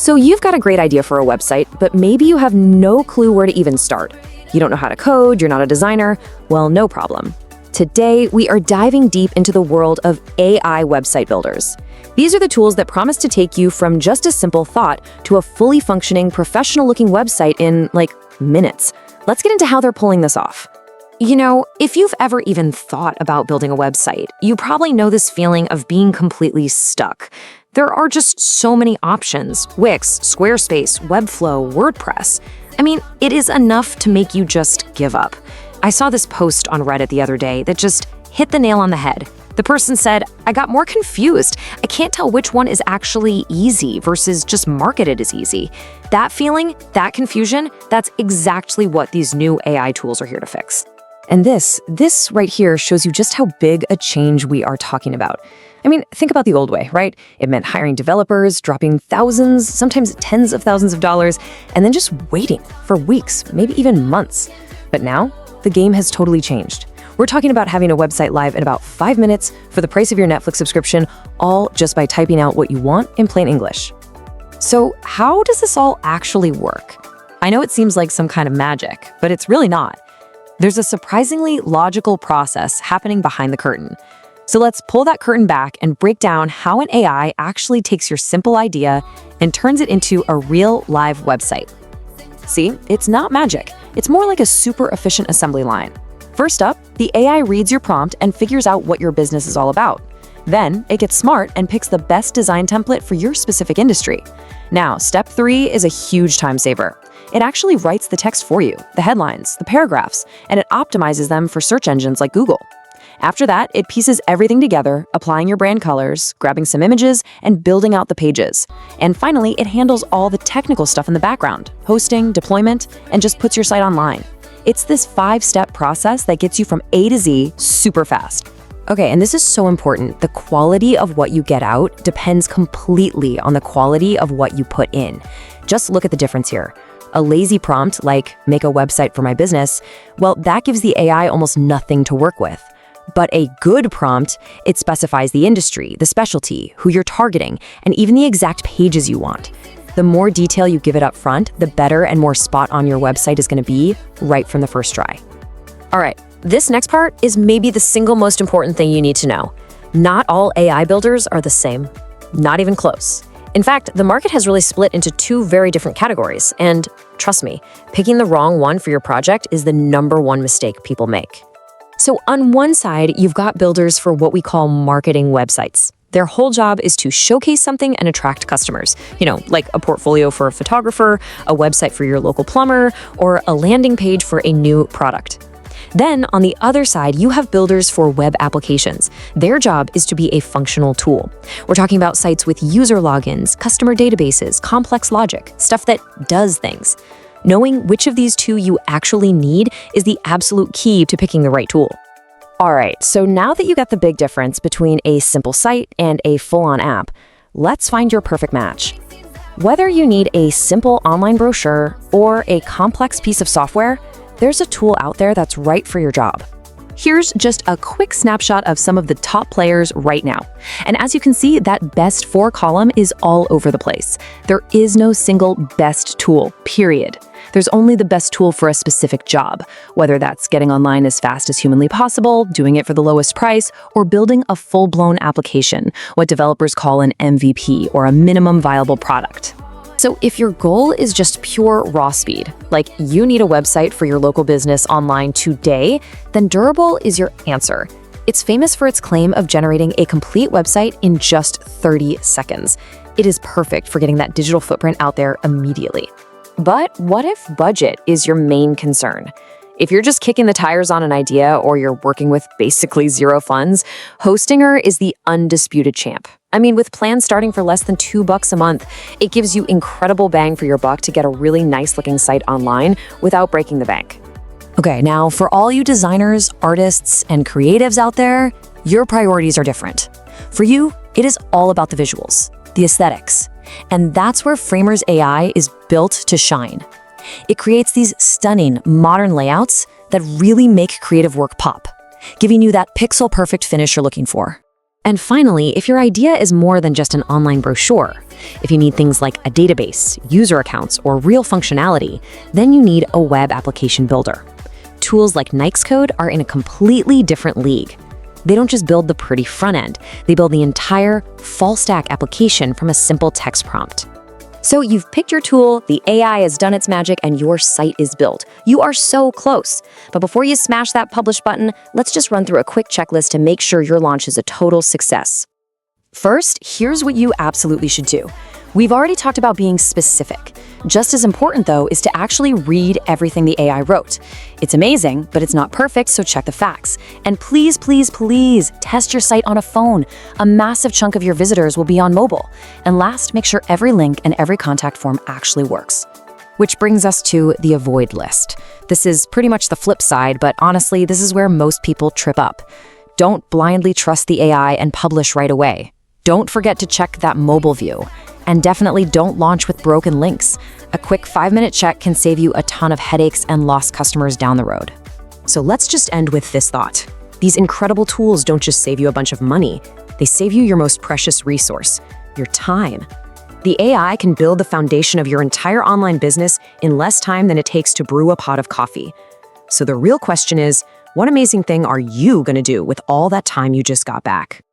So you've got a great idea for a website, but maybe you have no clue where to even start. You don't know how to code, you're not a designer. Well, no problem. Today, we are diving deep into the world of AI website builders. These are the tools that promise to take you from just a simple thought to a fully functioning, professional-looking website in, like, minutes. Let's get into how they're pulling this off. You know, if you've ever even thought about building a website, you probably know this feeling of being completely stuck. There are just so many options: Wix, Squarespace, Webflow, WordPress. I mean, it is enough to make you just give up. I saw this post on Reddit the other day that just hit the nail on the head. The person said, "I got more confused. I can't tell which one is actually easy versus just marketed as easy." That feeling, that confusion, that's exactly what these new AI tools are here to fix. And this right here shows you just how big a change we are talking about. I mean, think about the old way, right? It meant hiring developers, dropping thousands, sometimes tens of thousands of dollars, and then just waiting for weeks, maybe even months. But now, the game has totally changed. We're talking about having a website live in about 5 minutes for the price of your Netflix subscription, all just by typing out what you want in plain English. So how does this all actually work? I know it seems like some kind of magic, but it's really not. There's a surprisingly logical process happening behind the curtain. So let's pull that curtain back and break down how an AI actually takes your simple idea and turns it into a real live website. See, it's not magic. It's more like a super efficient assembly line. First up, the AI reads your prompt and figures out what your business is all about. Then, it gets smart and picks the best design template for your specific industry. Now, step 3 is a huge time saver. It actually writes the text for you, the headlines, the paragraphs, and it optimizes them for search engines like Google. After that, it pieces everything together, applying your brand colors, grabbing some images, and building out the pages. And finally, it handles all the technical stuff in the background: hosting, deployment, and just puts your site online. It's this 5-step process that gets you from A to Z super fast. Okay, and this is so important. The quality of what you get out depends completely on the quality of what you put in. Just look at the difference here. A lazy prompt like "make a website for my business," well, that gives the AI almost nothing to work with. But a good prompt, it specifies the industry, the specialty, who you're targeting, and even the exact pages you want. The more detail you give it up front, the better and more spot on your website is going to be right from the first try. All right, this next part is maybe the single most important thing you need to know. Not all AI builders are the same. Not even close. In fact, the market has really split into 2 very different categories, and trust me, picking the wrong one for your project is the #1 mistake people make. So on one side, you've got builders for what we call marketing websites. Their whole job is to showcase something and attract customers. You know, like a portfolio for a photographer, a website for your local plumber, or a landing page for a new product. Then, on the other side, you have builders for web applications. Their job is to be a functional tool. We're talking about sites with user logins, customer databases, complex logic, stuff that does things. Knowing which of these 2 you actually need is the absolute key to picking the right tool. All right, so now that you got the big difference between a simple site and a full-on app, let's find your perfect match. Whether you need a simple online brochure or a complex piece of software, there's a tool out there that's right for your job. Here's just a quick snapshot of some of the top players right now. And as you can see, that best 4 column is all over the place. There is no single best tool, period. There's only the best tool for a specific job, whether that's getting online as fast as humanly possible, doing it for the lowest price, or building a full-blown application, what developers call an MVP, or a minimum viable product. So if your goal is just pure raw speed, like you need a website for your local business online today, then Durable is your answer. It's famous for its claim of generating a complete website in just 30 seconds. It is perfect for getting that digital footprint out there immediately. But what if budget is your main concern? If you're just kicking the tires on an idea or you're working with basically 0 funds, Hostinger is the undisputed champ. I mean, with plans starting for less than $2 a month, it gives you incredible bang for your buck to get a really nice looking site online without breaking the bank. Okay, now for all you designers, artists, and creatives out there, your priorities are different. For you, it is all about the visuals, the aesthetics. And that's where Framers AI is built to shine. It creates these stunning, modern layouts that really make creative work pop, giving you that pixel-perfect finish you're looking for. And finally, if your idea is more than just an online brochure, if you need things like a database, user accounts, or real functionality, then you need a web application builder. Tools like Nixcode are in a completely different league. They don't just build the pretty front end, they build the entire full-stack application from a simple text prompt. So you've picked your tool, the AI has done its magic, and your site is built. You are so close. But before you smash that publish button, let's just run through a quick checklist to make sure your launch is a total success. First, here's what you absolutely should do. We've already talked about being specific. Just as important, though, is to actually read everything the AI wrote. It's amazing, but it's not perfect, so check the facts. And please, please, please test your site on a phone. A massive chunk of your visitors will be on mobile. And last, make sure every link and every contact form actually works. Which brings us to the avoid list. This is pretty much the flip side, but honestly, this is where most people trip up. Don't blindly trust the AI and publish right away. Don't forget to check that mobile view. And definitely don't launch with broken links. A quick 5-minute check can save you a ton of headaches and lost customers down the road. So let's just end with this thought. These incredible tools don't just save you a bunch of money, they save you your most precious resource, your time. The AI can build the foundation of your entire online business in less time than it takes to brew a pot of coffee. So the real question is, what amazing thing are you going to do with all that time you just got back?